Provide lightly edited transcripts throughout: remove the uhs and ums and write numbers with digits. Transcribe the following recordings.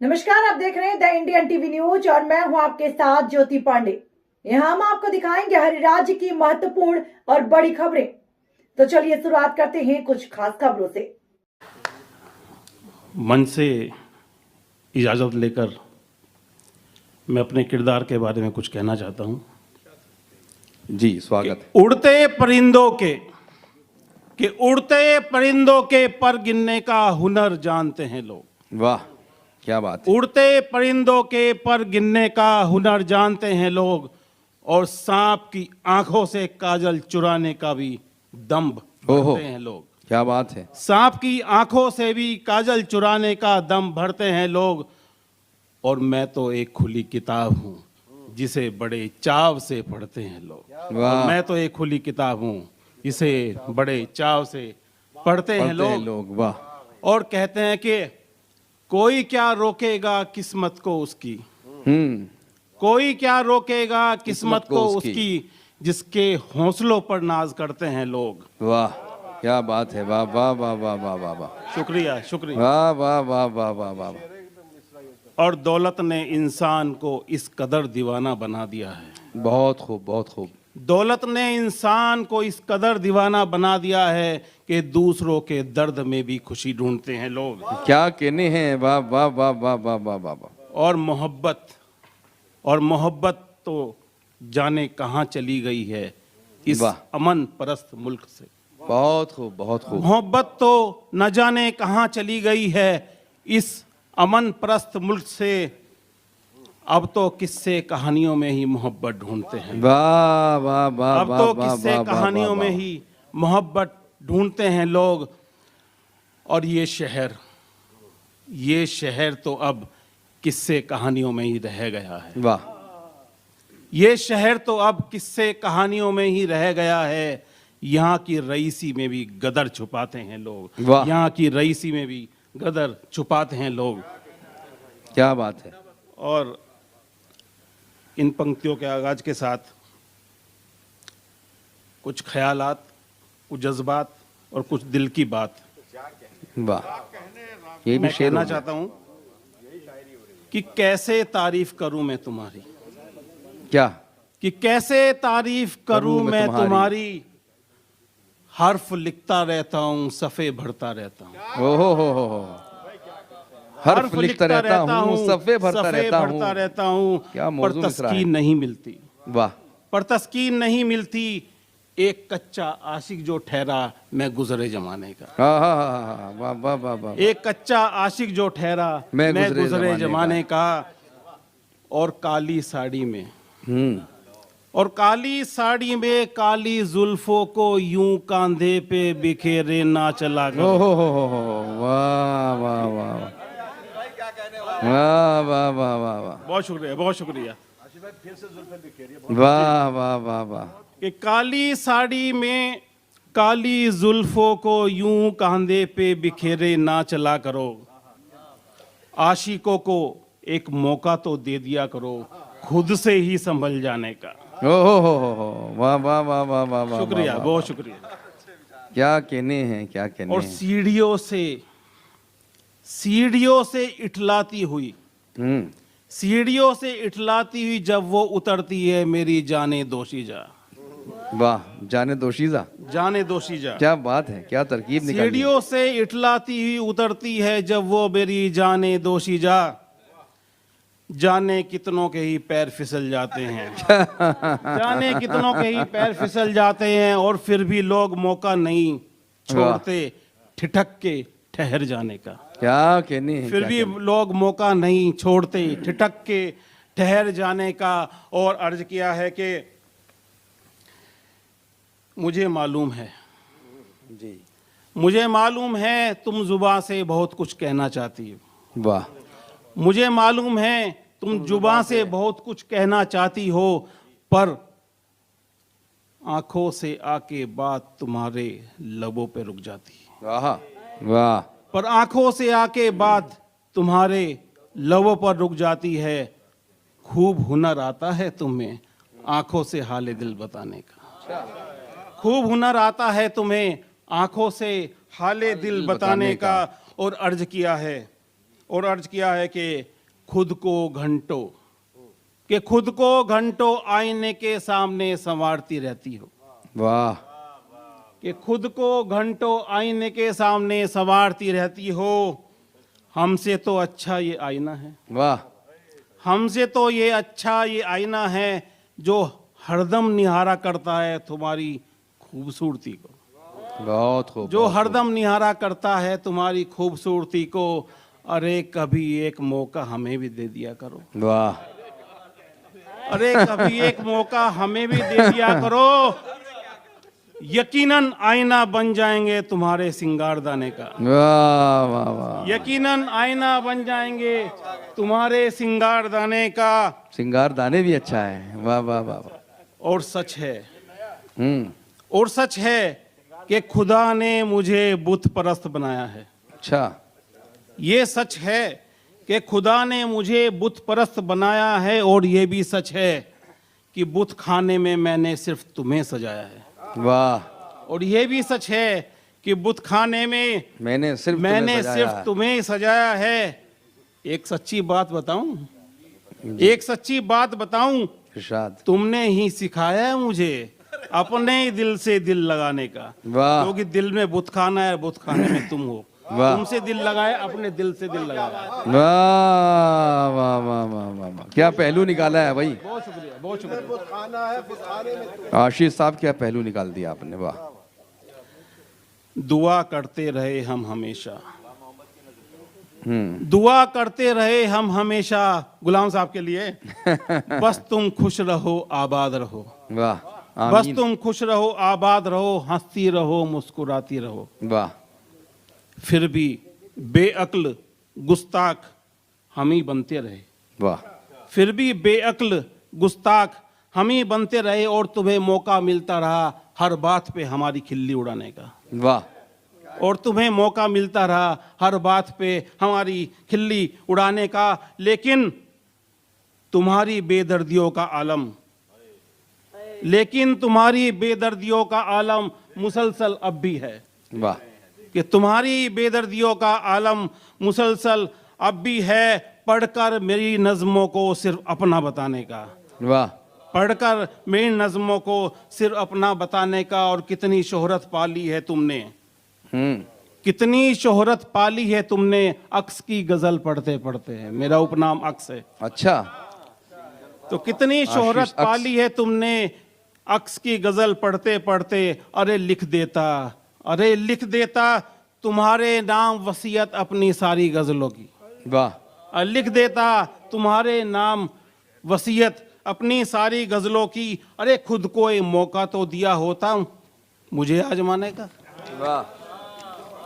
नमस्कार, आप देख रहे हैं द इंडियन टीवी न्यूज और मैं हूं आपके साथ ज्योति पांडे। यहां हम आपको दिखाएंगे हर राज्य की महत्वपूर्ण और बड़ी खबरें। तो चलिए शुरुआत करते हैं कुछ खास खबरों से। मंच से इजाज़त लेकर मैं अपने किरदार के बारे में कुछ कहना चाहता हूं। जी, स्वागत है। उड़ते परिंदों के पर गिनने का हुनर जानते हैं लोग। वाह, क्या बात है। उड़ते परिंदों के पर गिनने का हुनर जानते हैं लोग, और सांप की आंखों से काजल चुराने का भी दम्भ भरते हैं लोग। क्या बात है। सांप की आंखों से भी काजल चुराने का दम भरते हैं लोग, और मैं तो एक खुली किताब हूं जिसे बड़े चाव से पढ़ते हैं लोग। वाह। और मैं तो एक खुली किताब हूं जिसे बड़े चाव से पढ़ते हैं लोग। वाह। और कहते हैं कि कोई क्या रोकेगा किस्मत को उसकी, कोई क्या रोकेगा किस्मत को उसकी, जिसके हौसलों पर नाज करते हैं लोग। वाह, क्या बात है। वाह वाह वाह वाह वाह वाह वाह। शुक्रिया शुक्रिया। वाह वाह वाह वाह वाह वाह। और दौलत ने इंसान को इस कदर दीवाना बना दिया है। बहुत खूब, बहुत खूब। दौलत ने इंसान को इस कदर दीवाना बना दिया है कि दूसरों के दर्द में भी खुशी ढूंढते हैं लोग। क्या कहने हैं। वाह वाह वाह वाह वाह वाह वाह वाह। और मोहब्बत तो जाने कहाँ चली गई है इस अमन परस्त मुल्क से। बहुत खूब, बहुत खूब। मोहब्बत तो न जाने कहाँ चली गई है इस अमन परस्त मुल्क से। अब तो किस्से कहानियों में ही मोहब्बत ढूंढते हैं। वाह वाह वाह। अब तो किस्से कहानियों में ही मोहब्बत ढूंढते हैं लोग। और ये शहर तो अब किस्से कहानियों में ही रह गया है। वाह। ये शहर तो अब किस्से कहानियों में ही रह गया है। यहाँ की रईसी में भी गदर छुपाते हैं लोग। यहाँ की रईसी में भी गदर छुपाते हैं लोग। क्या बात है। और इन पंक्तियों के आगाज के साथ कुछ ख्यालात, कुछ जज्बात और कुछ दिल की बात वाह। ये भी मैं कहना चाहता हूं कि कैसे तारीफ करूं मैं तुम्हारी। क्या? कि कैसे तारीफ करूं मैं तुम्हारी, हर्फ लिखता रहता हूं, सफ़े भरता रहता हूं। ओहो, हर्फ लिखता रहता हूं, सफ़े भरता रहता हूं। क्या मौजू पर तस्कीन नहीं मिलती। वाह। पर तस्कीन नहीं मिलती एक कच्चा आशिक जो ठहरा मैं गुजरे जमाने का। वाह वाह वाह वाह। एक कच्चा आशिक जो ठहरा मैं गुजरे जमाने का। और काली साड़ी में काली जुल्फों को यूं कांधे पे बिखेरे ना चला कर। वाह वाह वाह वाह वाह वाह वाह वाह। बहुत शुक्रिया, बहुत शुक्रिया। वाह वाह वाह वाह। कि काली साड़ी में काली जुल्फों को यूं कांधे पे बिखेरे ना चला करो। आशिकों को एक मौका तो दे दिया करो खुद से ही संभल जाने का। ओहो, वाह वाह वाह वाह वाह वाह। शुक्रिया, बहुत शुक्रिया। क्या कहने हैं, क्या कहने। और सीढ़ियों से इठलाती हुई जब वो उतरती है मेरी जाने दोशीजा। वाह, जाने दोशीजा। क्या बात है, क्या तरकीब निकाली। सीढ़ियों से इठलाती हुई उतरती है जब वो मेरी जाने दोशीजा। जाने कितनों के ही पैर फिसल जाते हैं जाने कितनों के ही पैर फिसल जाते हैं, और फिर भी लोग मौका नहीं छोड़ते ठिठक के ठहर जाने का। क्या कहने हैं। फिर भी लोग मौका नहीं छोड़ते ठिठक के ठहर जाने का। और अर्ज किया है कि मुझे मालूम है तुम जुबान से बहुत कुछ कहना चाहती हो। वाह। मुझे मालूम है तुम जुबान से बहुत कुछ कहना चाहती हो, पर आंखों से आके बात तुम्हारे लबों पे रुक जाती है। वाह वाह। पर आंखों से आके बात तुम्हारे लबों पर रुक जाती है। खूब हुनर आता है तुम्हें आंखों से हाले दिल बताने का। खूब हुनर आता है तुम्हें आंखों से हाले दिल बताने का। और अर्ज किया है और अर्ज किया है कि खुद को घंटों, कि खुद को घंटों आईने के सामने संवारती रहती हो। वाह। कि खुद को घंटों आईने के सामने संवारती रहती हो। हमसे तो अच्छा ये आईना है, वाह। हमसे तो ये अच्छा ये आईना है जो हरदम निहारा करता है तुम्हारी खूबसूरती को। बहुत खूब। जो हरदम निहारा करता है तुम्हारी खूबसूरती को। अरे कभी एक मौका हमें भी दे दिया करो। वाह। अरे कभी एक मौका हमें भी दे दिया करो। यकीनन आईना बन जाएंगे तुम्हारे सिंगारदाने का। वाह वाह वाह। यकीनन आईना बन जाएंगे तुम्हारे सिंगारदाने का। सिंगारदाने भी अच्छा है। वाह वाह वाह वाह। और सच है, और सच है कि खुदा ने मुझे बुत परस्त बनाया है। अच्छा। ये सच है कि खुदा ने मुझे बुत परस्त बनाया है। और ये भी सच है कि बुत खाने में मैंने सिर्फ तुम्हें सजाया है। वाह। और ये भी सच है कि बुत खाने में मैंने सिर्फ तुम्हें सजाया है। एक सच्ची बात बताऊं, एक सच्ची बात बताऊं, इरशाद। तुमने ही सिखाया है मुझे अपने ही दिल से दिल लगाने का। वाह। क्योंकि दिल में बुत खाना है, बुत खाने में तुम हो। वाह। तुमसे दिल लगाए, अपने दिल से दिल लगाया। वाह वाह वाह वाह वाह वाह। क्या पहलू निकाला है भाई। बहुत शुक्रिया, बहुत शुक्रिया। आशीष साहब क्या पहलू निकाल दिया आपने। वाह। दुआ करते रहे हम हमेशा, दुआ करते रहे हम हमेशा गुलाम साहब के लिए। बस तुम खुश रहो, आबाद रहो। वाह। बस तुम खुश रहो, आबाद रहो, हंसती रहो, मुस्कुराती रहो। वाह। फिर भी बेअक्ल गुस्ताख हम ही बनते रहे। वाह। फिर भी बेअक्ल गुस्ताख हम ही बनते रहे। और तुम्हें मौका मिलता रहा हर बात पे हमारी खिल्ली उड़ाने का। वाह। और तुम्हें मौका मिलता रहा हर बात पे हमारी खिल्ली उड़ाने का। लेकिन तुम्हारी बेदर्दियों का आलम, लेकिन तुम्हारी बेदर्दियों का आलम मुसलसल अब भी है। वाह। कि तुम्हारी बेदर्दियों का आलम मुसलसल अब भी है। पढ़कर मेरी नज़मों को सिर्फ अपना बताने का। वाह। पढ़कर मेरी नज़मों को सिर्फ अपना बताने का। और कितनी शोहरत पाली है तुमने, कितनी शोहरत पाली है तुमने अक्स की गजल पढ़ते पढ़ते। है मेरा उपनाम अक्स है। अच्छा। तो कितनी शोहरत पाली है तुमने अक्स की गजल पढ़ते पढ़ते। अरे लिख देता, अरे लिख देता तुम्हारे नाम वसीयत अपनी सारी गजलों की। वाह। लिख देता तुम्हारे नाम वसीयत अपनी सारी गजलों की। अरे खुद को एक मौका तो दिया होता मुझे आजमाने का। वाह।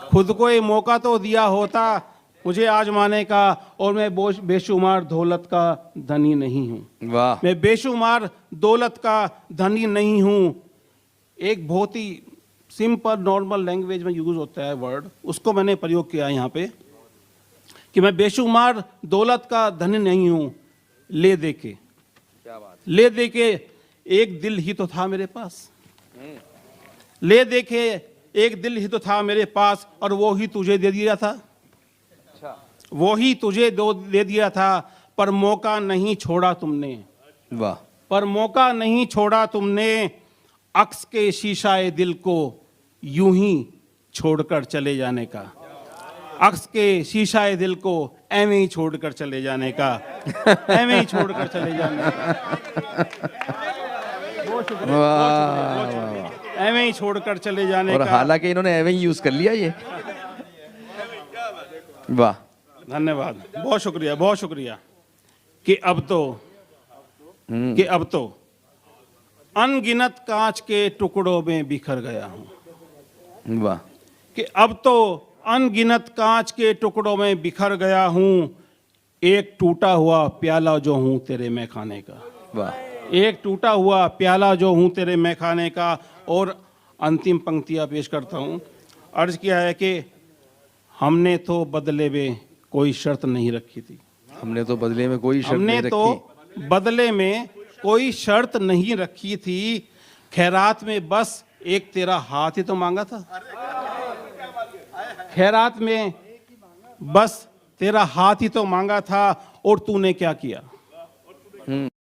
खुद को एक मौका तो दिया होता मुझे आजमाने का। और मैं बेशुमार दौलत का धनी नहीं हूँ। वाह। मैं बेशुमार दौलत का धनी नहीं हूँ। एक बहुत ही सिंपल नॉर्मल लैंग्वेज में यूज होता है वर्ड, उसको मैंने प्रयोग किया यहाँ पे कि मैं बेशुमार दौलत का धनी नहीं हूँ। ले दे के, ले दे के एक दिल ही तो था मेरे पास। ले दे के एक दिल ही तो था मेरे पास। और वो ही तुझे दे दिया था। वो ही तुझे दे दिया था। पर मौका नहीं छोड़ा तुमने। वाह। पर मौका नहीं छोड़ा तुमने। अक्स के शीशाए दिल को यूं ही छोड़कर चले जाने का। अक्स के शीशाए दिल को ऐਵੇਂ ही छोड़कर चले जाने का। ऐਵੇਂ ही छोड़कर चले जाने का। बहुत शुक्रिया, ऐਵੇਂ ही छोड़कर चले जाने और का। हालांकि इन्होंने ऐਵੇਂ ही यूज कर लिया ये। वाह। धन्यवाद, बहुत शुक्रिया, बहुत शुक्रिया। कि अब तो अनगिनत कांच के टुकड़ों में बिखर गया हूं। वाह। कि अब तो अनगिनत कांच के टुकड़ों में बिखर गया हूं। एक टूटा हुआ प्याला जो हूं तेरे मैं खाने का। वाह। एक टूटा हुआ प्याला जो हूं तेरे मैं खाने का। और अंतिम पंक्तियां पेश करता हूं। अर्ज किया है कि हमने तो बदले में कोई शर्त नहीं रखी थी। हमने तो बदले में कोई शर्त हमने नहीं तो रखी। बदले में कोई शर्त नहीं रखी थी। खैरात में बस एक तेरा हाथ ही तो मांगा था। खैरात में बस तेरा हाथ ही तो मांगा था और तूने क्या किया।